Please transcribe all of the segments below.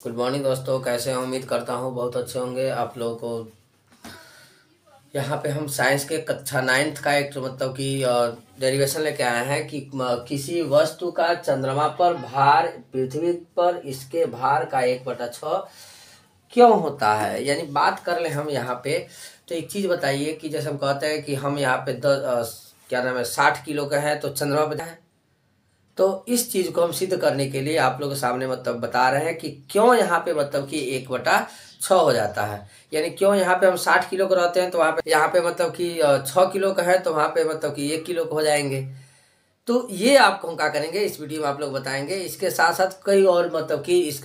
Good morning दोस्तों, कैसे हैं? उम्मीद करता हूँ बहुत अच्छे होंगे आप लोगों को। यहाँ पे हम साइंस के कक्षा 9th का एक मतलब कि डेरिवेशन लेके आए हैं कि किसी वस्तु का चंद्रमा पर भार पृथ्वी पर इसके भार का 1/6 क्यों होता है। यानी बात कर ले हम यहाँ पे, तो एक चीज़ बताइए कि जैसे हम कहते हैं कि हम यहाँ पे क्या नाम है 60 किलो का है तो चंद्रमा पे है। तो इस चीज़ को हम सिद्ध करने के लिए आप लोगों के सामने मतलब बता रहे हैं कि क्यों यहाँ पे मतलब कि 1/6 हो जाता है। यानी क्यों यहाँ पे हम 60 किलो का रहते हैं तो वहाँ पे यहाँ पे मतलब कि 6 किलो का है तो वहाँ पे मतलब कि 1 किलो का हो जाएंगे। तो ये आपको हम क्या करेंगे इस वीडियो में आप लोग बताएंगे। इसके साथ साथ कई और मतलब कि इस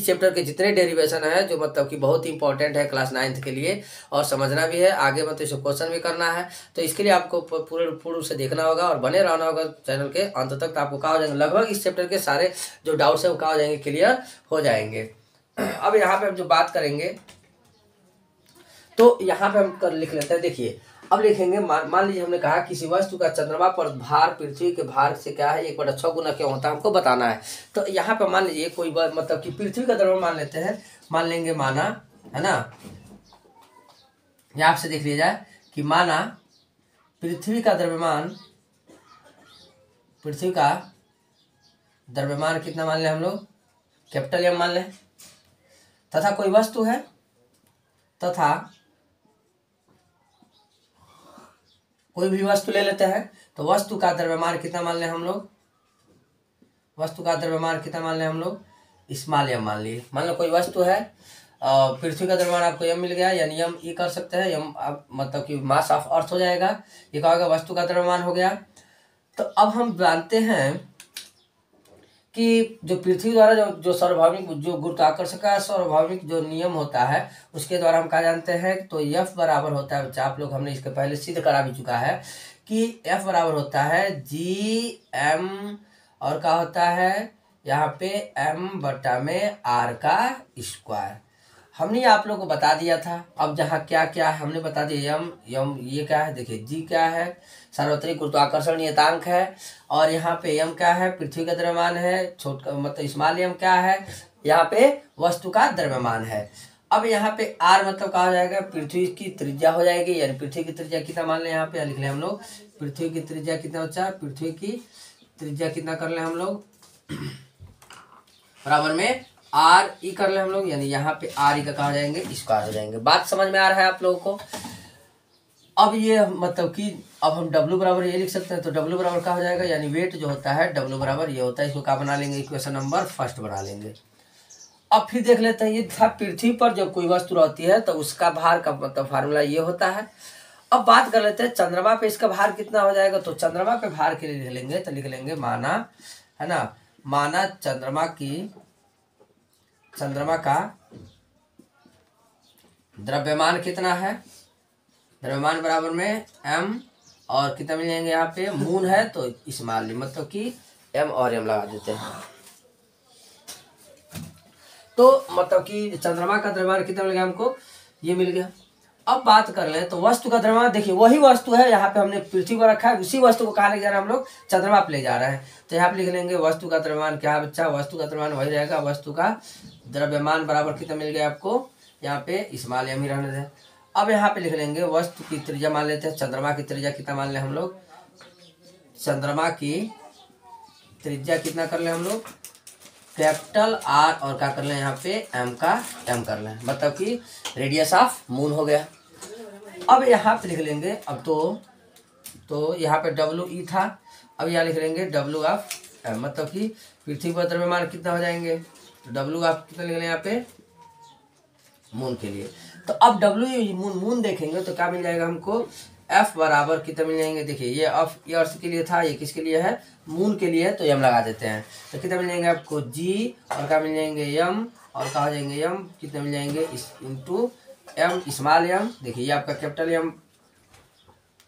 चैप्टर के जितने डेरिवेशन है जो मतलब कि बहुत इंपॉर्टेंट है क्लास 9th के लिए और समझना भी है आगे, मतलब इसे क्वेश्चन भी करना है। तो इसके लिए आपको पूरे पूर्ण रूप से देखना होगा और बने रहना होगा चैनल के अंत तक। तो आपको क्या हो जाएंगे, लगभग इस चैप्टर के सारे जो डाउट्स है वो क्या हो जाएंगे, क्लियर हो जाएंगे। अब यहाँ पे हम जो बात करेंगे तो यहाँ पे हम लिख लेते हैं। देखिए अब लिखेंगे, मान लीजिए हमने कहा किसी वस्तु का चंद्रमा पर भार पृथ्वी के भार से क्या है 1/6 गुना क्यों होता है, हमको बताना है। तो यहाँ पे मान लीजिए कोई मतलब कि पृथ्वी का द्रव्यमान मान लेते हैं, मान लेंगे माना, है ना, यहाँ से देख लिया जाए कि माना पृथ्वी का द्रव्यमान कितना मान लें हम लोग, कैपिटल एम मान लें, तथा कोई वस्तु है तथा कोई भी वस्तु ले लेते हैं तो वस्तु का द्रव्यमान कितना मान लें हम लोग, स्मॉल एम मान लिए। मान लो कोई वस्तु है, पृथ्वी का द्रव्यमान आपको एम मिल गया, यानी एम ये कर सकते हैं एम मतलब कि मास ऑफ अर्थ हो जाएगा। ये क्या होगा, वस्तु का द्रव्यमान हो गया। तो अब हम जानते हैं कि जो पृथ्वी द्वारा जो सार्वभौमिक जो गुरुत्वाकर्षण का सार्वभौमिक जो नियम होता है उसके द्वारा हम क्या जानते हैं, तो F बराबर होता है, बच्चा आप लोग हमने इसके पहले सिद्ध करा भी चुका है कि F बराबर होता है G/m और क्या होता है यहाँ पे m/r का स्क्वायर। हमने आप लोग को बता दिया था। अब जहाँ क्या क्या है हमने बता दिया, यम ये क्या है, देखिए जी क्या है, सार्वत्रिक गुरुत्वाकर्षण नियतांक है, और यहाँ पे यम क्या है, पृथ्वी का द्रव्यमान है, छोटा मतलब स्मॉल यम क्या है, यहाँ पे वस्तु का द्रव्यमान है। अब यहाँ पे आर मतलब कहा जाएगा पृथ्वी की त्रिज्या हो जाएगी, यानी पृथ्वी की त्रिज्या कितना मान लें, यहाँ पे लिख लें हम लोग पृथ्वी की त्रिज्या कितना बच्चा, पृथ्वी की त्रिज्या कितना कर लें हम लोग बराबर में आर ई कर ले हम लोग, यानी यहाँ पे आर ई का कहा जाएंगे स्क्वायर हो जाएंगे। बात समझ में आ रहा है आप लोगों को। अब ये मतलब कि अब हम W बराबर ये लिख सकते हैं, तो W बराबर क्या हो जाएगा, यानी वेट जो होता है W बराबर ये होता है, इसको क्या बना लेंगे, इक्वेशन नंबर फर्स्ट बना लेंगे। अब फिर देख लेते हैं, ये था पृथ्वी पर जब कोई वस्तु रहती है तो उसका भार का मतलब फार्मूला ये होता है। अब बात कर लेते हैं चंद्रमा पे इसका भार कितना हो जाएगा। तो चंद्रमा पे भार के लिए लिख लेंगे, तो लिख लेंगे माना, है ना, माना चंद्रमा का द्रव्यमान कितना है, द्रव्यमान बराबर में m और कितना मिल जाएंगे, यहाँ पे मून है तो स्मॉल मतलब कि m और m लगा देते हैं। तो मतलब कि चंद्रमा का द्रव्यमान कितना मिल गया हमको, ये मिल गया। अब बात कर ले तो वस्तु का द्रव्यमान, देखिए वही वस्तु है, यहाँ पे हमने पृथ्वी पर रखा है, उसी वस्तु को कहाँ ले जा रहे हैं हम लोग, चंद्रमा पे ले जा रहे हैं। तो यहाँ पे लिख लेंगे वस्तु का द्रव्यमान क्या है बच्चा, वस्तु का द्रव्यमान वही रहेगा, वस्तु का द्रव्यमान बराबर कितना मिल गया आपको, यहाँ पे स्मॉल एम ही रहने दें। अब यहाँ पे लिख लेंगे वस्तु की त्रिज्या मान लेते हैं, चंद्रमा की त्रिज्या कितना मान लें हम लोग, चंद्रमा की त्रिज्या कितना कर लें हम लोग, कैपिटल आर और क्या कर लें यहाँ पे एम कर लें, मतलब कि रेडियस ऑफ मून हो गया। अब यहाँ पे लिख लेंगे, अब तो यहाँ पे डब्ल्यू ई था, अब यहाँ लिख लेंगे डब्ल्यू ऑफ एम, मतलब कि पृथ्वी पर द्रव्यमान कितना हो जाएंगे, तो डब्ल्यू ऑफ कितना लिख लें यहाँ पे मून के लिए। तो अब डब्ल्यू मून देखेंगे तो क्या मिल जाएगा हमको, एफ बराबर कितना मिल जाएंगे, देखिए ये ऑफ ये अर्थ के लिए था, ये किसके लिए है, मून के लिए, तो एम लगा देते हैं। तो कितना मिल जाएंगे आपको जी और क्या मिल जाएंगे एम और कहा जाएंगे एम कितना मिल जाएंगे इंटू एम स्मॉल एम, देखिए ये आपका कैपिटल एम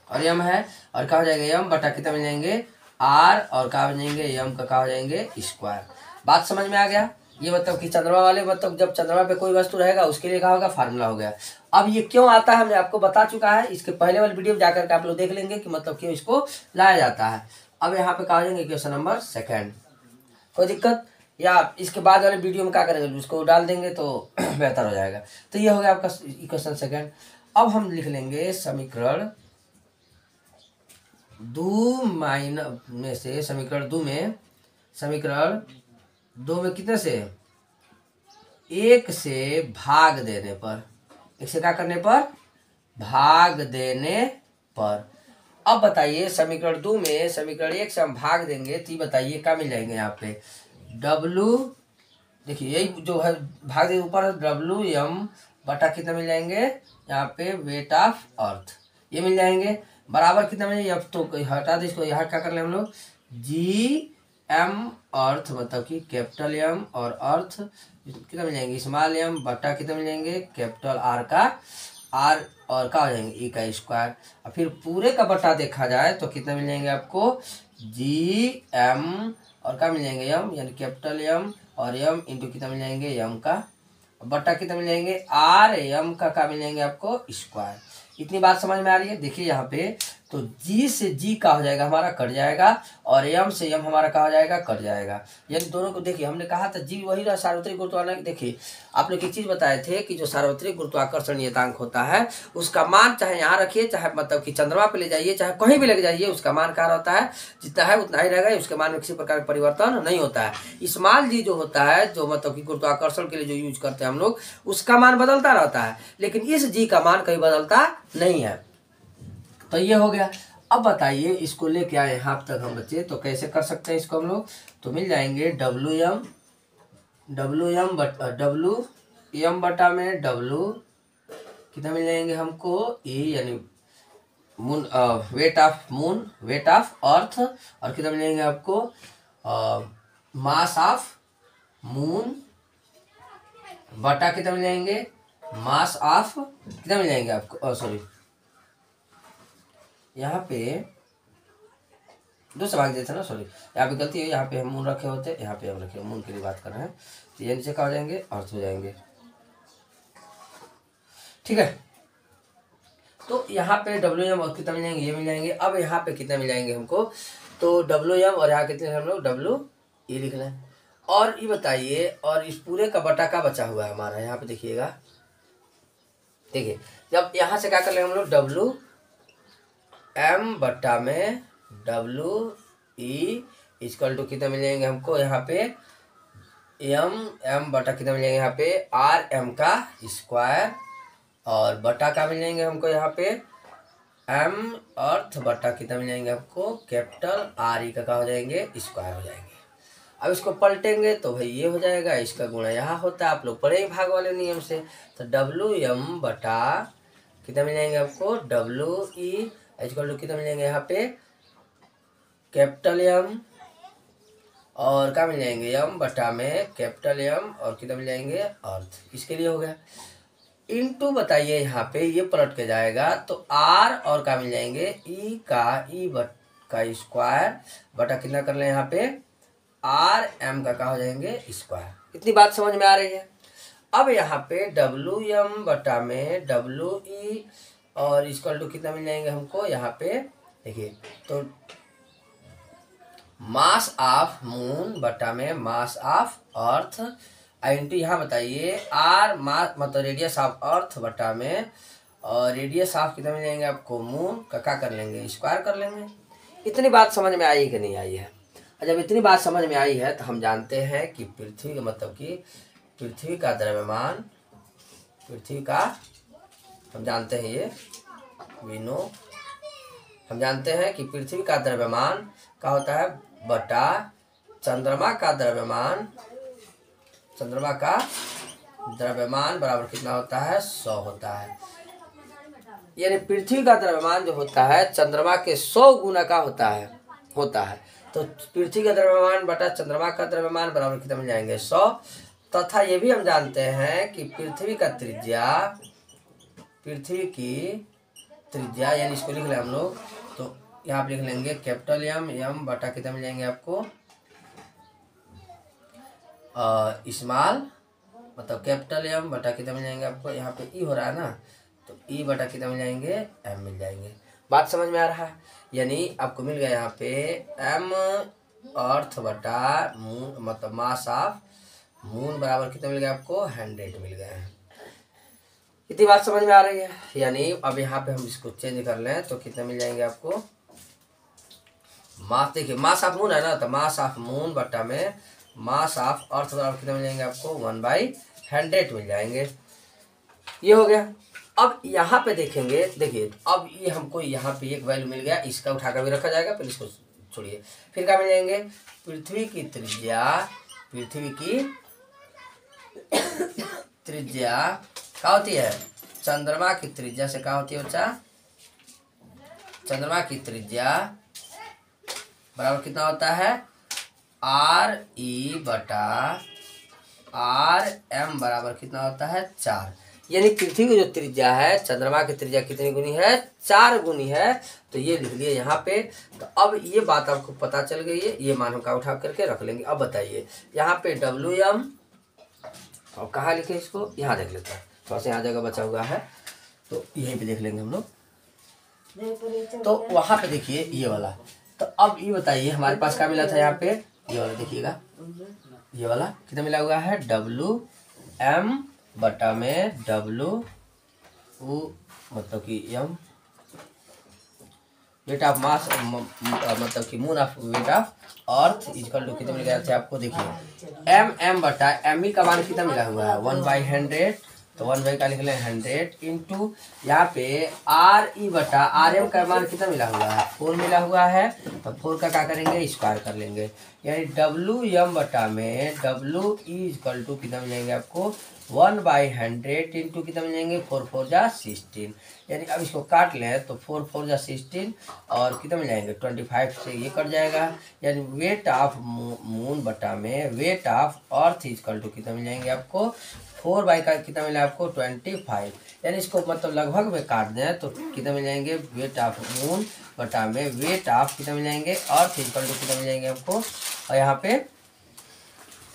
और एम है, और कहा जाएगा एम बटा कितना मिल जाएंगे आर और कहा मिल जाएंगे एम का कहा हो जाएंगे स्क्वायर। बात समझ में आ गया। ये मतलब कि चंद्रमा वाले मतलब जब चंद्रमा पे कोई वस्तु रहेगा उसके लिए क्या होगा, फार्मूला हो गया। अब ये क्यों आता है हमने आपको बता चुका है, इसके पहले वाले वीडियो में जाकर के आप लोग देख लेंगे कि मतलब क्यों इसको लाया जाता है। अब यहाँ पे कहा जाएंगे क्वेश्चन नंबर 2, कोई दिक्कत। या इसके बाद वाले वीडियो में क्या करेंगे, उसको डाल देंगे तो बेहतर हो जाएगा। तो ये हो गया आपका इक्वेशन सेकंड। अब हम लिख लेंगे समीकरण 2 माइनस में से, समीकरण 2 में कितने से, 1 से भाग देने पर, 1 से क्या करने पर, भाग देने पर। अब बताइए समीकरण 2 में समीकरण 1 से हम भाग देंगे तो ये बताइए क्या मिल जाएंगे यहाँ पे, W, देखिए यही जो है भाग देने ऊपर WM बटा कितना मिल जाएंगे यहाँ पे, वेट ऑफ अर्थ, ये मिल जाएंगे बराबर कितना मिलेंगे। अब तो हटा दे इसको, यहाँ क्या कर ले हम लोग, GM अर्थ मतलब कि कैपिटल M और अर्थ कितना मिल जाएंगे, स्मॉल m बटा कितना मिल जाएंगे, कैपिटल R का R और क्या हो जाएंगे, E का स्क्वायर। और फिर पूरे का बटा देखा जाए तो कितना मिल जाएंगे आपको, GM और क्या मिल जाएंगे M, यानी कैपिटल M और M इंटू कितना मिल जाएंगे, M का बटा कितना मिल जाएंगे, R M का क्या मिल जाएंगे आपको, स्क्वायर। इतनी बात समझ में आ रही है। देखिए यहाँ पे तो G से G का हो जाएगा हमारा, कट जाएगा, और M से M हमारा का हो जाएगा, कट जाएगा। यानी दोनों को देखिए, हमने कहा था G वही रहा, सार्वत्रिक गुरुत्वाकर्षण। देखिए आप लोग एक चीज बताए थे कि जो सार्वत्रिक गुरुत्वाकर्षण नियतांक होता है उसका मान चाहे यहाँ रखिए, चाहे मतलब कि चंद्रमा पे ले जाइए, चाहे कहीं भी ले जाइए, उसका मान क्या होता है, जितना है उतना ही रहेगा, उसके मान में किसी प्रकार का परिवर्तन नहीं होता है। स्मॉल जी जो होता है, जो मतलब कि गुरुत्वाकर्षण के लिए जो यूज करते हैं हम लोग, उसका मान बदलता रहता है, लेकिन इस जी का मान कहीं बदलता नहीं है। तो ये हो गया। अब बताइए इसको लेके आए यहाँ तक हम बच्चे, तो कैसे कर सकते हैं इसको हम लोग, तो मिल जाएंगे WM बटा में W कितना मिल जाएंगे हमको, E यानी मून, वेट ऑफ अर्थ, और कितना मिल जाएंगे आपको, मास ऑफ मून बटा कितना मिल जाएंगे, मास ऑफ कितना मिल जाएंगे आपको, सॉरी यहाँ पे दूसरा भाग देते ना, सॉरी यहाँ पे गलती है, यहाँ पे हम मून रखे होते, यहाँ पे हम रखे, मून के लिए बात कर रहे हैं, तो ये नीचे क्या हो जाएंगे, अर्थ हो जाएंगे। ठीक है, तो यहाँ पे WM और कितना मिल जाएंगे, ये मिल जाएंगे। अब यहाँ पे कितना मिल जाएंगे हमको, तो WM और यहाँ कितने हम लोग WE लिख लें। और ये बताइए, और इस पूरे का बटा का बचा हुआ है हमारा, यहाँ पे देखिएगा, देखिए जब यहाँ से क्या कर ले हम लोग, WM बटा में WE इक्वल टू कितना मिल जाएंगे हमको, यहाँ पे M बटा कितना मिल जाएंगे, यहाँ पे RM का स्क्वायर, और बटा का मिल जाएंगे हमको यहाँ पे M अर्थ बटा कितना मिल जाएंगे आपको, कैपिटल RE का हो जाएंगे, स्क्वायर हो जाएंगे। अब इसको पलटेंगे तो भाई ये हो जाएगा, इसका गुणा यहाँ होता है, आप लोग पढ़े भाग वाले नियम से। तो WM बटा कितना मिल जाएंगे आपको, WE इक्वल टू कितना मिल जाएंगे यहाँ पे, कैपिटल M और क्या मिल जाएंगे, M बटा में कैपिटल M और कितना मिल जाएंगे, अर्थ। इसके लिए हो गया। इनटू बताइए यहाँ पे ये पलट के जाएगा तो R और क्या मिल जाएंगे, E का स्क्वायर बटा कितना कर ले यहाँ पे, RM का हो जाएंगे, स्क्वायर। इतनी बात समझ में आ रही है। अब यहाँ पे WM बटा में WE और इक्वल टू कितना मिल जाएंगे हमको, यहाँ पे देखिए तो मास ऑफ मून बटा में मास ऑफ अर्थ इंटू यहाँ बताइए R मास मतलब रेडियस ऑफ अर्थ बटा में, और रेडियस ऑफ कितना मिल जाएंगे आपको, मून का क्या कर लेंगे, स्क्वायर कर लेंगे। इतनी बात समझ में आई कि नहीं आई है। और जब इतनी बात समझ में आई है तो हम जानते हैं कि पृथ्वी का मतलब कि पृथ्वी का द्रव्यमान, पृथ्वी का हम जानते हैं ये विनो, हम जानते हैं कि पृथ्वी का द्रव्यमान का होता है बटा चंद्रमा का द्रव्यमान, चंद्रमा का द्रव्यमान बराबर कितना होता है, 100 होता है। यानी पृथ्वी का द्रव्यमान जो होता है चंद्रमा के 100 गुना का होता है। तो पृथ्वी का द्रव्यमान बटा चंद्रमा का द्रव्यमान बराबर कितना मिल जाएंगे, 100। तथा ये भी हम जानते हैं कि पृथ्वी का त्रिज्या, पृथ्वी की त्रिज्या यानी इसको लिख लें हम लोग, तो यहाँ पे लिख लेंगे कैपिटल M बटा कितना मिल जाएंगे आपको, स्मॉल मतलब कैपिटल M बटा कितना मिल जाएंगे आपको, यहाँ पे E हो रहा है ना, तो E बटा कितना मिल जाएंगे, M मिल जाएंगे। बात समझ में आ रहा है। यानी आपको मिल गया यहाँ पे M अर्थ बटा मून, मतलब मास ऑफ मून बराबर कितना मिल गया आपको? 100 मिल गए हैं। इतनी बात समझ में आ रही है? यानी अब यहाँ पे हम इसको चेंज कर लें तो कितने मिल जाएंगे आपको? मास, देखिए मास ऑफ मून है ना, तो मास ऑफ मून बटा में मास ऑफ अर्थ बराबर कितने मिल जाएंगे आपको? 1/100 मिल जाएंगे। ये हो गया। अब यहाँ पे देखेंगे, देखिए अब ये हमको यहाँ पे एक वैल्यू मिल गया, इसका उठाकर भी रखा जाएगा, फिर इसको छोड़िए, फिर क्या मिल जाएंगे? पृथ्वी की त्रिज्या, पृथ्वी की त्रिज्या क्या होती है? चंद्रमा की त्रिज्या से क्या होती है बच्चा? चंद्रमा की त्रिज्या बराबर कितना होता है? RE बटा RM बराबर कितना होता है? 4। यानी पृथ्वी की जो त्रिज्या है चंद्रमा की त्रिज्या कितनी गुनी है? 4 गुनी है। तो ये लिख लिए यहाँ पे। तो अब ये बात आपको पता चल गई है, ये मान हम का उठा करके रख लेंगे। अब बताइए यहाँ पे WM, और कहाँ लिखे इसको? यहाँ देख लेते हैं, थोड़ा सा यहाँ जगह बचा हुआ है तो यहीं पे देख लेंगे हम लोग। तो वहाँ पे देखिए ये वाला। तो अब ये बताइए हमारे पास क्या मिला था यहाँ पे? ये वाला देखिएगा, ये वाला कितना मिला हुआ है? WM बटा में W मतलब कि M वेट ऑफ मास, मतलब कि moon of weight of earth equal to कितने मिल गया था आपको? देखिए M बटा ME का मान कितना मिला हुआ है? 1/100। तो 1 का लिख लें 100 इंटू यहाँ पे RE बटा RM का मान कितना मिला हुआ है? 4 मिला हुआ है। तो 4 का क्या करेंगे? स्क्वायर कर लेंगे, यानी WM बटा में WE इक्वल टू कितना मिलेंगे आपको? 1/100 इंटू कितना मिल जाएंगे? 4 4 जा 16। यानी अब इसको काट लें तो 4 4 जा 16 और कितना मिल जाएंगे? 25 से ये कट जाएगा। यानी वेट ऑफ मून बटा में weight of earth equal to कितना मिल जाएंगे आपको? 4 का कितना मिला आपको? 25। यानी इसको मतलब लगभग में काट दें तो कितना मिल जाएंगे? वेट ऑफ मून बटा में वेट ऑफ कितना मिल जाएंगे? अर्थ इक्वल टू कितना मिल जाएंगे आपको? और यहाँ पे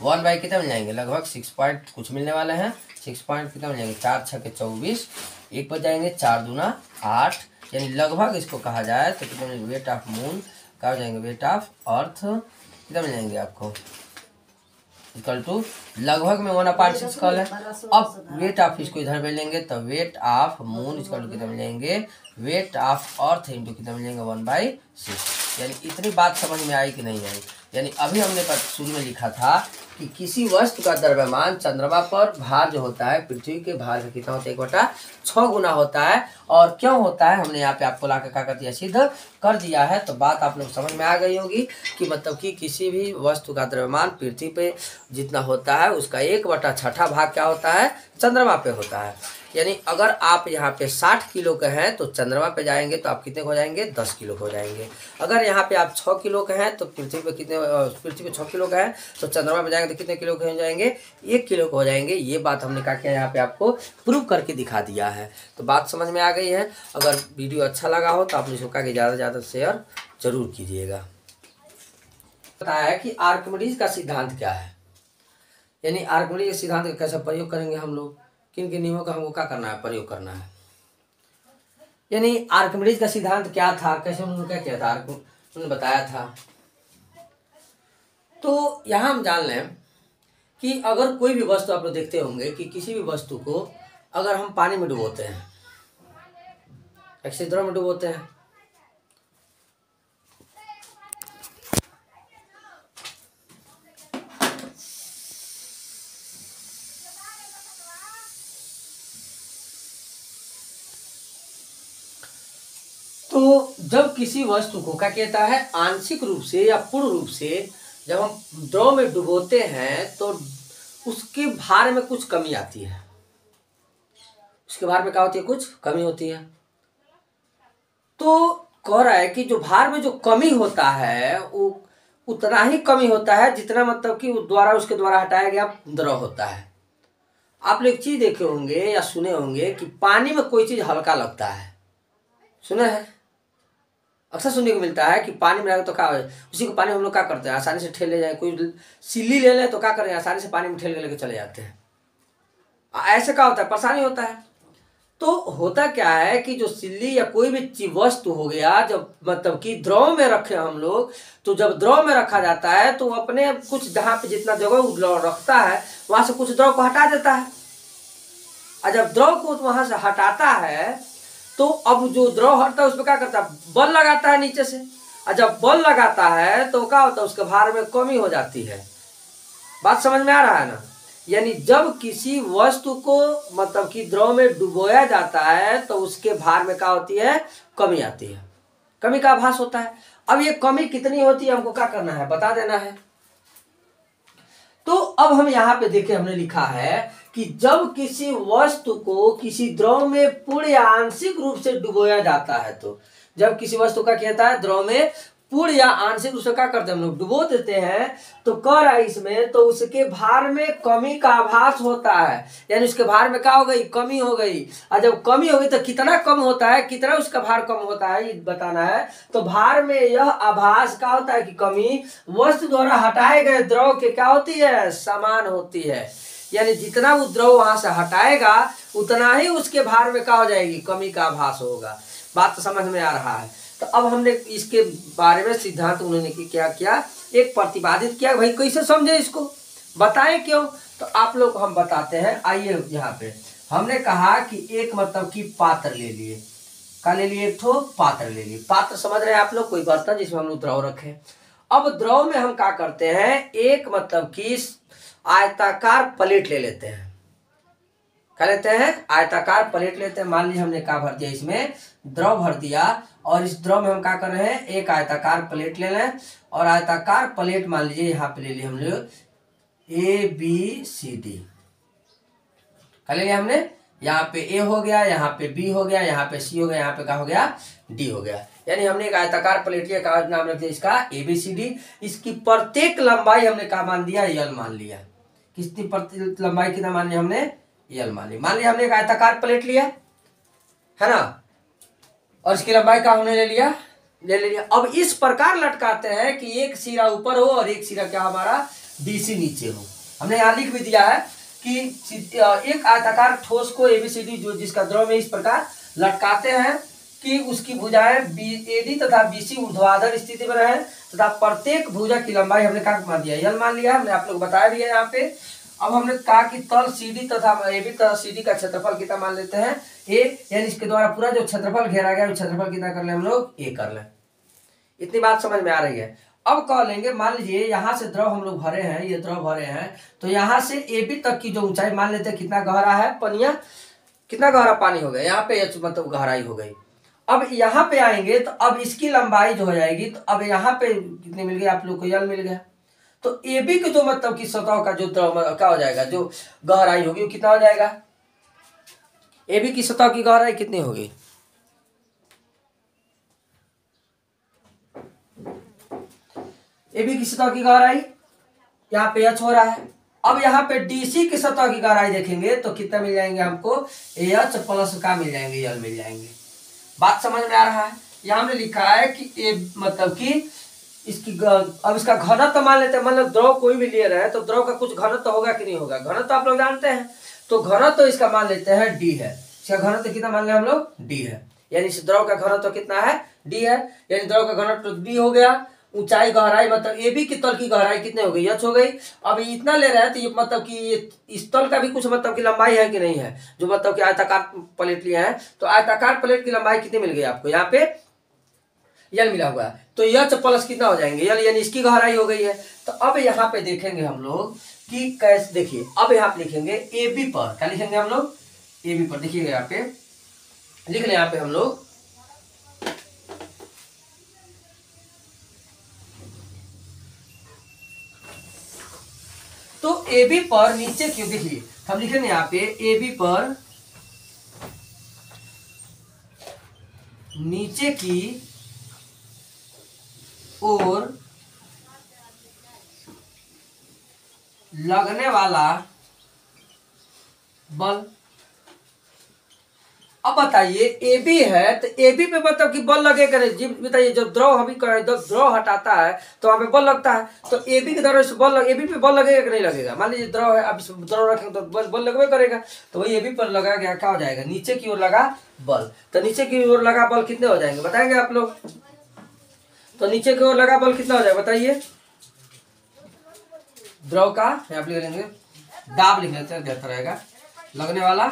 1 कितना मिल जाएंगे? लगभग 6 पॉइंट कुछ मिलने वाले हैं। 6 पॉइंट कितना मिल जाएंगे? 4 6 के 24, 1 बच जाएंगे, 4 दूना 8। यानी लगभग इसको कहा जाए तो कितना मिलेंगे? वेट ऑफ मून क्या हो जाएंगे? वेट ऑफ अर्थ कितना मिल जाएंगे आपको? इक्वल टू लगभग में 1/6 कल है। अब वेट ऑफ इसको इधर में लेंगे तो weight of moon equal to कितना मिल जाएंगे? वेट ऑफ अर्थ इंटू कितना मिल जाएंगे? 1/6। यानी इतनी बात समझ में आई कि नहीं आई? यानी अभी हमने शुरू में लिखा था कि किसी वस्तु का द्रव्यमान चंद्रमा पर भार जो होता है पृथ्वी के भार का कितना होता है? 1/6 गुना होता है। और क्यों होता है हमने यहाँ पे आपको ला कर क्या कर दिया? सिद्ध कर दिया है। तो बात आप लोग समझ में आ गई होगी कि मतलब कि किसी भी वस्तु का द्रव्यमान पृथ्वी पे जितना होता है उसका 1/6 भाग क्या होता है? चंद्रमा पे होता है। यानी अगर आप यहाँ पे 60 किलो के हैं तो चंद्रमा पे जाएंगे तो आप कितने हो जाएंगे? 10 किलो हो जाएंगे। अगर यहाँ पे आप 6 किलो के हैं तो पृथ्वी पे 6 किलो का है तो चंद्रमा पे जाएंगे तो कितने किलो के हो जाएंगे? 1 किलो के हो जाएंगे। ये बात हमने क्या किया? यहाँ पे आपको प्रूव करके दिखा दिया है। तो बात समझ में आ गई है। अगर वीडियो अच्छा लगा हो तो आपने इसको कहा कि ज़्यादा से ज़्यादा शेयर जरूर कीजिएगा। बताया है कि आर्किमिडीज का सिद्धांत क्या है, यानी आर्किमिडीज के सिद्धांत का कैसे प्रयोग करेंगे हम लोग, किन किन नियमों का हमको क्या करना है? प्रयोग करना है। यानी आर्किमिडीज का सिद्धांत क्या था, कैसे उन्होंने क्या किया था, उन्होंने बताया था। तो यहाँ हम जान लें कि अगर कोई भी वस्तु आप लोग देखते होंगे कि किसी भी वस्तु को अगर हम पानी में डुबोते हैं, एक्सीद्रा में डुबोते हैं, तो जब किसी वस्तु को क्या कहता है? आंशिक रूप से या पूर्ण रूप से जब हम द्रव में डुबोते हैं तो उसके भार में कुछ कमी आती है। उसके भार में क्या होती है? कुछ कमी होती है। तो कह रहा है कि जो भार में जो कमी होता है वो उतना ही कमी होता है जितना मतलब कि उसके द्वारा हटाया गया द्रव होता है। आप लोग एक चीज देखे होंगे या सुने होंगे कि पानी में कोई चीज हल्का लगता है, सुने हैं? अक्सर सुनने को मिलता है कि पानी में तो क्या है, उसी को पानी में हम लोग क्या करते हैं? आसानी से ठेल ले जाए, कोई सिल्ली ले ले तो क्या करें? आसानी से पानी में ठेल के लेके चले जाते हैं। ऐसे क्या होता है? परेशानी होता है। तो होता क्या है कि जो सिल्ली या कोई भी वस्तु हो गया, जब मतलब कि द्रव में रखे हम लोग, तो जब द्रव में रखा जाता है तो अपने कुछ जहां पे जितना जगह वो रखता है वहां से कुछ द्रव को हटा देता है। और जब द्रव को वहां से हटाता है तो अब जो द्रव हटता है उसमें क्या करता है, बल लगाता है नीचे से। और जब बल लगाता है तो क्या होता है, उसके भार में कमी हो जाती है। बात समझ में आ रहा है ना। यानी जब किसी वस्तु को मतलब कि द्रव में डुबोया जाता है तो उसके भार में क्या होती है, कमी आती है, कमी का आभास होता है। अब ये कमी कितनी होती है हमको क्या करना है, बता देना है। तो अब हम यहाँ पे देखें, हमने लिखा है कि जब किसी वस्तु को किसी द्रव में पूर्ण या आंशिक रूप से डुबोया जाता है, तो जब किसी वस्तु का क्या होता है, द्रव में पूर्ण या आंशिक रूप से क्या करते हैं हम लोग, डुबो देते हैं, तो कर है इसमें, तो उसके भार में कमी का आभास होता है। यानी उसके भार में क्या हो गई, कमी हो गई। और जब कमी हो गई तो कितना कम होता है, कितना उसका भार कम होता है ये बताना है। तो भार में यह आभास क्या होता है कि कमी वस्तु द्वारा हटाए गए द्रव के क्या होती है, समान होती है। यानी जितना वो द्रव वहां से हटाएगा उतना ही उसके भार में क्या हो जाएगी, कमी का आभास होगा। बात तो समझ में आ रहा है। तो अब हमने इसके बारे में सिद्धांत उन्होंने क्या किया, एक प्रतिपादित किया। भाई कैसे समझे इसको, बताएं क्यों। तो आप लोग हम बताते हैं। आइए यहाँ पे हमने कहा कि एक मतलब कि पात्र ले लिए, का ले लिए, एक ठो पात्र ले लिए। पात्र समझ रहे हैं आप लोग, कोई बर्तन जिसमें हम लोग द्रव रखें। अब द्रव में हम क्या करते हैं, एक मतलब कि आयताकार प्लेट ले लेते हैं। क्या लेते हैं, आयताकार प्लेट लेते हैं। मान लीजिए हमने क्या भर दिया, इसमें द्रव भर दिया, और इस द्रव में हम क्या कर रहे हैं, एक आयताकार प्लेट ले लें। और आयताकार प्लेट मान लीजिए यहाँ पे ले लिए हम लोग ABCD। क्या ले लिया हमने, यहाँ पे A हो गया, यहाँ पे B हो गया, यहाँ पे C हो गया, यहाँ पे क्या हो गया, D हो गया। यानी हमने एक आयताकार प्लेट लिया, का नाम रख दिया इसका ABCD। इसकी प्रत्येक लंबाई हमने क्या मान लिया, L मान लिया। किसकी प्रत्येक लंबाई कितना मान लिया हमने, L मान लिया। मान लिया हमने एक आयताकार प्लेट लिया है ना, और इसकी लंबाई का हमने ले लिया। अब इस प्रकार लटकाते हैं कि एक सिरा ऊपर हो और एक सिरा क्या हमारा BC नीचे हो। हमने यहाँ लिख भी दिया है कि एक आयताकार ठोस को ABCD जो जिसका द्रव में इस प्रकार लटकाते हैं कि उसकी भुजाएं AD तथा BC ऊर्ध्वाधर स्थिति में रहे, तथा प्रत्येक भुजा की लंबाई हमने क्या मान दिया, L मान लिया। हमने आप लोग बताया भी है यहाँ पे। अब हमने कहा कि तल CD तथा AB तथा CD का क्षेत्रफल कितना मान लेते हैं, A। यानी इसके द्वारा पूरा जो क्षेत्रफल घेरा गया, क्षेत्रफल कितना कर ले हम लोग, A कर ले। इतनी बात समझ में आ रही है। अब कह लेंगे, मान लीजिए यहाँ से द्रव हम लोग भरे हैं, ये द्रव भरे हैं, तो यहाँ से AB तक की जो ऊंचाई मान लेते हैं कितना गहरा है पनिया, कितना गहरा पानी हो गया, यहाँ पे मतलब गहराई हो गई। अब यहाँ पे आएंगे तो अब इसकी लंबाई जो हो जाएगी, तो अब यहाँ पे कितने मिल गए आप लोग को, L मिल गया। तो AB के जो मतलब कि सतह का जो द्रव क्या हो जाएगा, जो गहराई होगी वो कितना हो जाएगा, AB की सतह की गहराई कितनी होगी, AB की सतह की गहराई यहाँ पे H हो रहा है। अब यहाँ पे DC की सतह की गहराई देखेंगे तो कितना मिल जाएंगे हमको, H प्लस का मिल जाएंगे, L मिल जाएंगे। बात समझ में आ रहा है। यहाँ हमने लिखा है कि मतलब कि इसकी अब इसका घनत्व मान लेते हैं। मतलब द्रव कोई भी ले रहे हैं तो द्रव का कुछ घनत्व होगा कि नहीं होगा, घनत्व आप लोग जानते हैं। तो घनत्व इसका मान लेते हैं D है। इसका घनत्व कितना मान लिया हम लोग, D है। यानी इस द्रव का घनत्व कितना है, D है। यानी द्रव का घनत्व D हो गया। ऊंचाई गहराई मतलब AB की तल की गहराई कितने हो गई, H हो गई। अब इतना ले रहे हैं तो ये मतलब कि ये इस तल का भी कुछ मतलब की लंबाई है कि नहीं है, जो मतलब कि आयताकार प्लेट लिया है। तो आयताकार प्लेट की लंबाई कितनी मिल गई आपको, यहाँ पे L मिला हुआ है। तो H प्लस कितना हो जाएंगे, L, यानी इसकी गहराई हो गई है। तो अब यहाँ पे देखेंगे हम लोग कि कैसे, देखिए अब यहाँ पे लिखेंगे AB पर, क्या लिखेंगे हम लोग, AB पर। देखिएगा यहाँ पे लिख लें, यहाँ पे हम लोग तो AB पर नीचे क्यों, देखिए हम लिखेंगे यहाँ पे AB पर नीचे की ओर लगने वाला बल, अब बताइए ए बी है तो ए बी पे मतलब कि बल लगेगा नहीं जी। बताइए जब द्रव जब द्रव हटाता है तो वहां पे बल लगता है, तो ए बी की तरफ से बल ए बी पे बल लगेगा कि नहीं लगेगा। मान लीजिए द्रव है, अब द्रव रखेंगे तो बल लगवे करेगा, तो वही ए बी पर लगा गया, क्या हो जाएगा, नीचे की ओर लगा बल। तो नीचे की ओर लगा बल कितने हो जाएंगे बताएंगे आप लोग। तो नीचे की ओर लगा बल कितना हो जाएगा बताइए। द्रव का यहाँ पे लिख लेंगे, दाब लिख लेते हैं, बेहतर रहेगा। लगने वाला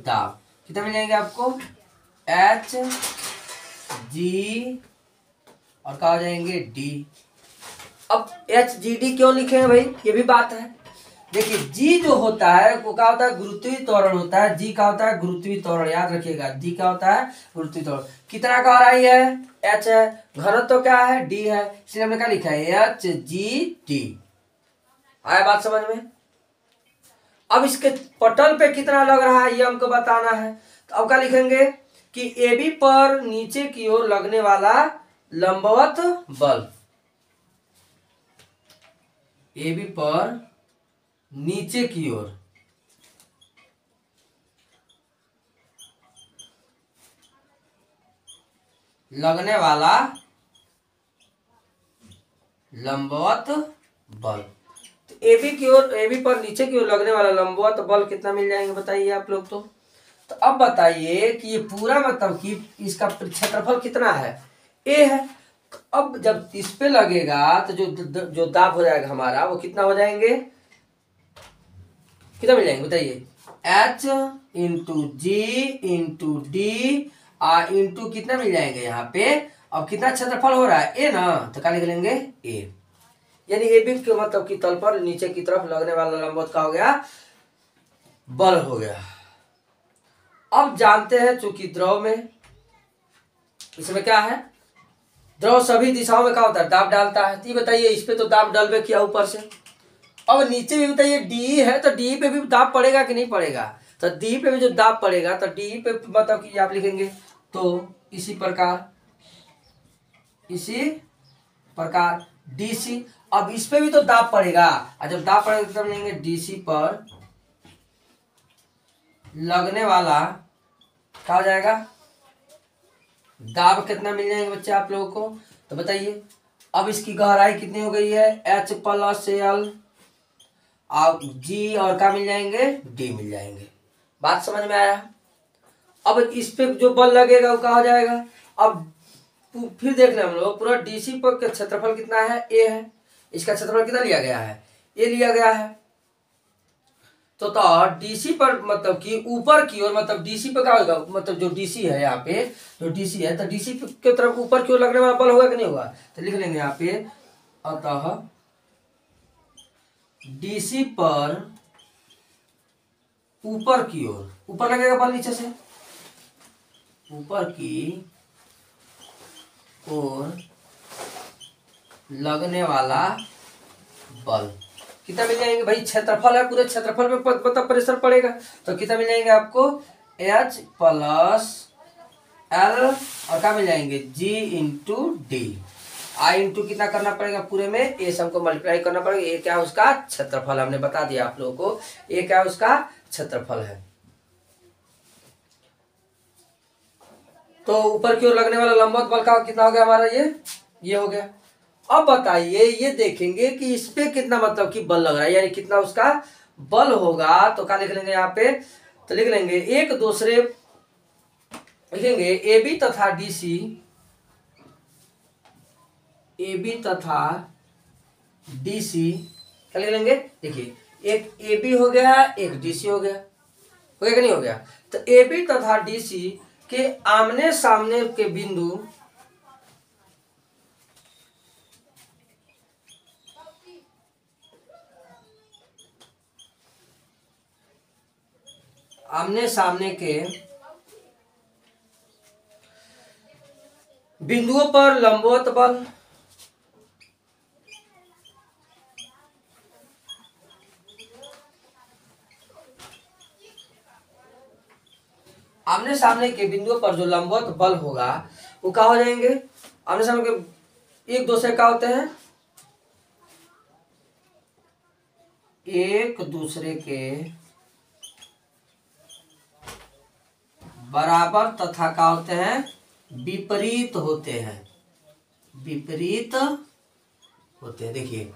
दाब कितने मिल जाएंगे आपको, एच जी और क्या हो जाएंगे डी। अब एच जी डी क्यों लिखे हैं भाई, ये भी बात है। देखिए जी जो होता है वो क्या होता है, गुरुत्वीय त्वरण होता है। जी क्या होता है, गुरुत्वीय त्वरण, याद रखिएगा। जी क्या होता है, गुरुत्वीय त्वरण। कितना का आ रही है, एच है, घनत्व तो क्या है, डी है, इसलिए हमने क्या लिखा है, एच जी डी। आया बात समझ में। अब इसके पटल पे कितना लग रहा है ये हमको बताना है, तो अब क्या लिखेंगे कि ए बी पर नीचे की ओर लगने वाला लंबवत बल, ए बी पर नीचे की ओर लगने वाला लंबवत बल। तो ए बी की ओर, ए बी पर नीचे की ओर लगने वाला लंबवत बल कितना मिल जाएंगे बताइए आप लोग। तो अब बताइए कि ये पूरा मतलब कि इसका क्षेत्रफल कितना है, ए है। तो अब जब इस पे लगेगा तो जो दाब हो जाएगा हमारा वो कितना हो जाएंगे, कितना मिल जाएंगे बताइए, एच इंटू जी इंटू डी इंटू कितना मिल जाएंगे यहाँ पे। अब कितना क्षेत्रफल हो रहा है, ए ना, तो क्या लिख लेंगे ए। यानी ए बी के मतलब की तल पर नीचे की तरफ लगने वाला लंबवत का हो गया बल हो गया। अब जानते हैं चूंकि द्रव में, इसमें क्या है, द्रव सभी दिशाओं में क्या होता है, दाब डालता है। तो बताइए इस पे तो दाब डालबे किया ऊपर से। अब नीचे भी बताइए डी है तो डी पे भी दाब पड़ेगा कि नहीं पड़ेगा। तो डी पे भी जो दाब पड़ेगा तो डी पे मतलब कि आप लिखेंगे तो इसी प्रकार डीसी। अब इस पे भी तो दाब पड़ेगा, और जब दाब पड़ेगा तब लेंगे डीसी पर लगने वाला क्या हो जाएगा, दाब कितना मिल जाएंगे बच्चे आप लोगों को। तो बताइए अब इसकी गहराई कितनी हो गई है, एच प्लस एल, आप जी और क्या मिल जाएंगे, डी मिल जाएंगे। बात समझ में आया। अब इस पे जो बल लगेगा वो क्या हो जाएगा। अब फिर देख लें हम लोग, पूरा डीसी पर का क्षेत्रफल कितना है, ए है, इसका क्षेत्रफल कितना लिया गया है, ए लिया गया है। तो डीसी पर मतलब कि ऊपर की ओर, मतलब डीसी पे क्या होगा, मतलब जो डीसी है यहाँ पे, जो डीसी है तो डीसी की तरफ ऊपर की ओर लगने वाला बल होगा कि नहीं होगा। तो लिख लेंगे यहाँ पे, अतः डीसी पर ऊपर की ओर, ऊपर लगेगा बल नीचे से, ऊपर की ओर लगने वाला बल कितना मिल जाएंगे भाई, क्षेत्रफल है, पूरे क्षेत्रफल में मतलब प्रेशर पड़ेगा। तो कितना मिल जाएंगे आपको, एच प्लस एल और क्या मिल जाएंगे, जी इंटू डी। आई इंटू कितना करना पड़ेगा पूरे में, ए सम को मल्टीप्लाई करना पड़ेगा। ए क्या है उसका क्षेत्रफल, हमने बता दिया आप लोगों को, ए क्या है उसका क्षेत्रफल है। तो ऊपर की ओर लगने वाला लंबवत बल का कितना हो गया हमारा, ये हो गया। अब बताइए ये देखेंगे कि इस पे कितना मतलब कि बल लग रहा है, यानी कितना उसका बल होगा। तो क्या लिख लेंगे यहाँ पे, तो लिख लेंगे एक दूसरे, लिखेंगे ए बी तथा डीसी, ए बी तथा डीसी क्या लिख लेंगे, देखिए एक ए बी हो गया, एक डीसी हो गया कि नहीं हो गया। तो ए बी तथा डीसी के आमने सामने के बिंदु, आमने सामने के बिंदुओं पर लंबवत बल, आमने सामने के बिंदुओं पर जो लंबवत बल होगा वो क्या हो जाएंगे, आमने सामने के एक दूसरे क्या होते हैं, एक दूसरे के बराबर तथा क्या होते हैं, विपरीत होते हैं, विपरीत होते हैं। देखिए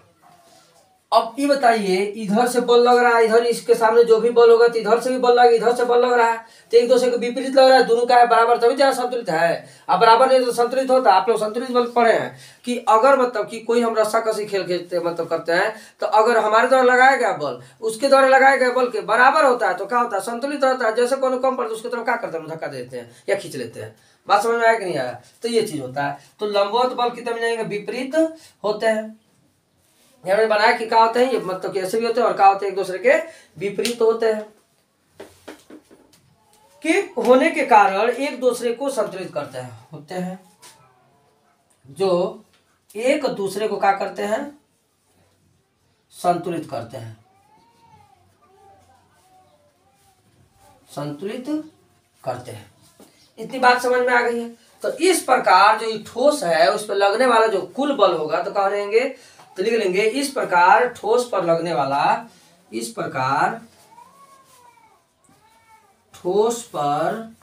अब ये बताइए, इधर से बल लग रहा है, इधर इसके सामने जो भी बल होगा तो इधर से भी बल लगा, इधर से बल लग रहा है, तो एक दूसरे के विपरीत लग रहा है, दोनों का है बराबर, तभी तो संतुलित है। अब बराबर नहीं तो संतुलित होता। आप लोग संतुलित बल पढ़े हैं कि अगर मतलब कि कोई हम रस्सा कसी खेल खेलते मतलब करते हैं, तो अगर हमारे द्वारा लगाया गया बल उसके द्वारा लगाए गए बल के बराबर होता है तो क्या होता है, संतुलित होता है। जैसे कोनो कम पड़ता है उसकी तरफ क्या करते हैं, धक्का देते हैं या खींच लेते हैं। बात समझ में आया कि नहीं आया? तो ये चीज होता है। तो लंबवत बल कितने मिलेंगे, विपरीत होते हैं। हमने बनाया कि क्या होते हैं, ये मतलब कि ऐसे भी होते हैं और क्या होते हैं, एक दूसरे के विपरीत होते हैं, कि होने के कारण एक दूसरे को संतुलित करते हैं, होते हैं जो एक दूसरे को क्या करते हैं, संतुलित करते हैं, संतुलित करते हैं। इतनी बात समझ में आ गई है। तो इस प्रकार जो ठोस है उस पर लगने वाला जो कुल बल होगा तो क्या हो जाएंगे, तो लिख लेंगे इस प्रकार ठोस पर लगने वाला, इस प्रकार ठोस पर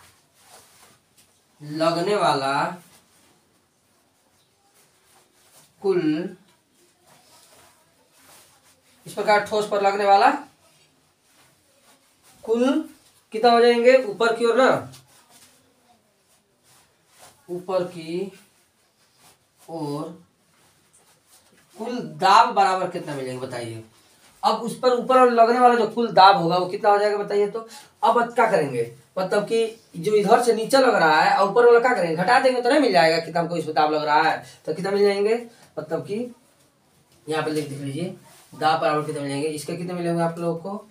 लगने वाला कुल, इस प्रकार ठोस पर लगने वाला कुल कितना हो जाएंगे, ऊपर की ओर ना, ऊपर की ओर कुल दाब बराबर कितना मिलेगा बताइए। अब उस पर ऊपर लगने वाला जो कुल दाब होगा वो कितना हो जाएगा बताइए। तो अब क्या करेंगे, मतलब कि जो इधर से नीचे लग रहा है और ऊपर वाला क्या करेंगे, घटा देंगे तो नहीं मिल जाएगा कितना, हमको इसमें दाब लग रहा है तो कितना मिल जाएंगे, मतलब कि यहाँ पे लिख लीजिए दाब बराबर कितने मिलेंगे, इसके कितने मिलेंगे आप लोगों को,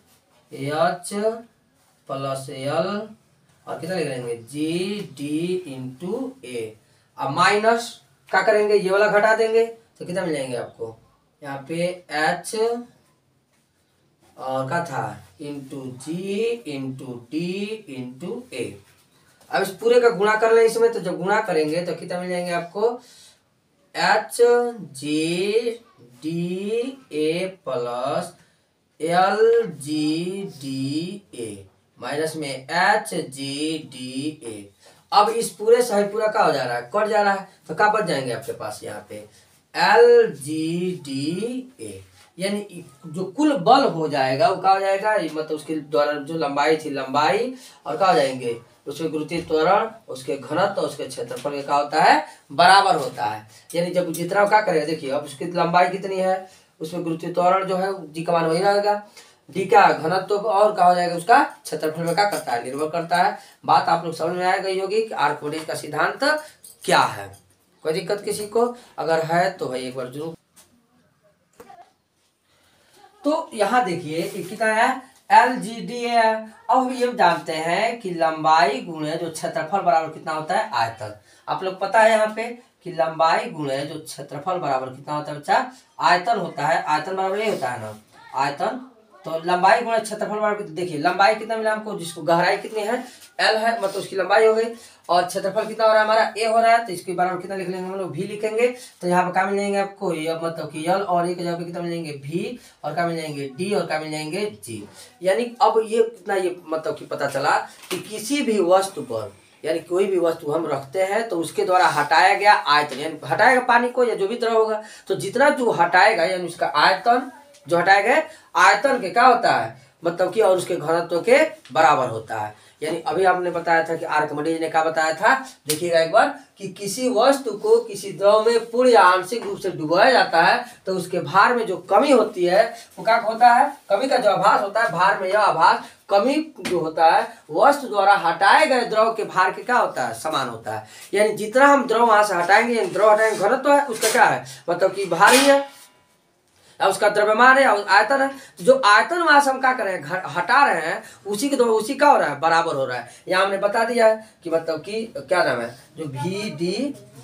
एच प्लस एल और कितना लिख लेंगे जी डी इंटू ए। अब माइनस क्या करेंगे, ये वाला घटा देंगे तो कितना मिल जाएंगे आपको, यहाँ पे एच और क्या था इंटू जी इंटू डी इंटू ए। अब इस पूरे का गुणा कर लें इसमें, तो जब गुणा करेंगे तो कितना मिल जाएंगे आपको, H G D A plus L G D A minus में एच जी डी ए। अब इस पूरे सही पूरा क्या हो जा रहा है, कट जा रहा है, तो क्या बच जाएंगे आपके पास यहाँ पे एल जी डी ए, यानी जो कुल बल हो जाएगा वो क्या हो जाएगा, मतलब उसके द्वारा जो लंबाई थी लंबाई और क्या हो जाएंगे उसके गुरुत्वीय त्वरण, उसके घनत्व, उसके क्षेत्रफल के क्या होता है, बराबर होता है। यानी जब जितना क्या करेगा, देखिए अब उसकी लंबाई कितनी है, उसमें गुरुत्वीय त्वरण जो है जी का मान वही रहेगा, डी का घनत्व और क्या हो जाएगा उसका क्षेत्रफल में क्या करता है, निर्भर करता है। बात आप लोग समझ में आ गई होगी कि आर्किमिडीज का सिद्धांत क्या है। कोई दिक्कत किसी को अगर है तो भाई एक बार जरूर। तो यहाँ देखिए कितना है, एल जी डी है। अब हम ये जानते हैं कि लंबाई गुणे जो क्षेत्रफल बराबर कितना होता है, आयतन। आप लोग पता है यहाँ पे कि लंबाई गुणे जो क्षेत्रफल बराबर कितना होता है बच्चा, आयतन होता है। आयतन बराबर ये होता है ना, आयतन। तो लंबाई गुणे क्षेत्रफल बराबर, देखिए लंबाई कितना मिला हमको, जिसको गहराई कितनी है एल है, मतलब उसकी लंबाई हो गई, और क्षेत्रफल कितना हो रहा है हमारा ए हो रहा है, तो इसके बराबर कितना लिख लेंगे हम लोग, भी लिखेंगे। तो यहाँ पर क्या मिल जाएंगे आपको, मतलब कि यल और ए के जगह पे कितना मिल जाएंगे भी, और क्या मिल जाएंगे डी, और क्या मिल जाएंगे जी। यानी अब ये कितना, ये मतलब कि पता चला कि किसी भी वस्तु पर, यानी कोई भी वस्तु हम रखते हैं तो उसके द्वारा हटाया गया आयतन, यानी हटाएगा पानी को या जो भी द्रव होगा, तो जितना जो हटाएगा यानी उसका आयतन जो हटाए गए आयतन के क्या होता है, मतलब कि और उसके घनत्व के बराबर होता है। यानी अभी आपने बताया था कि आर्किमिडीज ने क्या बताया था, देखिएगा एक बार, कि किसी वस्तु को किसी द्रव में पूर्ण या आंशिक रूप से डुबाया जाता है तो उसके भार में जो कमी होती है वो क्या होता है, कमी का जो आभास होता है, भार में यह आभास कमी जो होता है वस्तु द्वारा हटाए गए द्रव के भार के क्या होता है, समान होता है। यानी जितना हम द्रव वहां से हटाएंगे, यानी द्रव हटाएंगे घनत्व है उसका क्या है, मतलब कि भार ही है, उसका द्रव्यमान है, आयतन है। तो जो आयतन वहां से हम क्या कर रहे हैं, हटा रहे हैं, उसी के द्वारा उसी का हो रहा है, बराबर हो रहा है। यहाँ हमने बता दिया है कि मतलब कि क्या नाम है, जो भी डी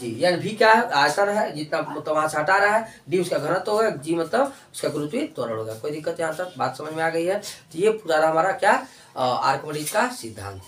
जी, यानी भी क्या है, आयतन है, जितना मतलब वहां से हटा रहा है, डी उसका घनत्व होगा, जी मतलब उसका गुरुत्वीय त्वरण होगा। कोई दिक्कत यहाँ तक बात समझ में आ गई है। तो ये पूरा हमारा क्या आर्किमिडीज का सिद्धांत।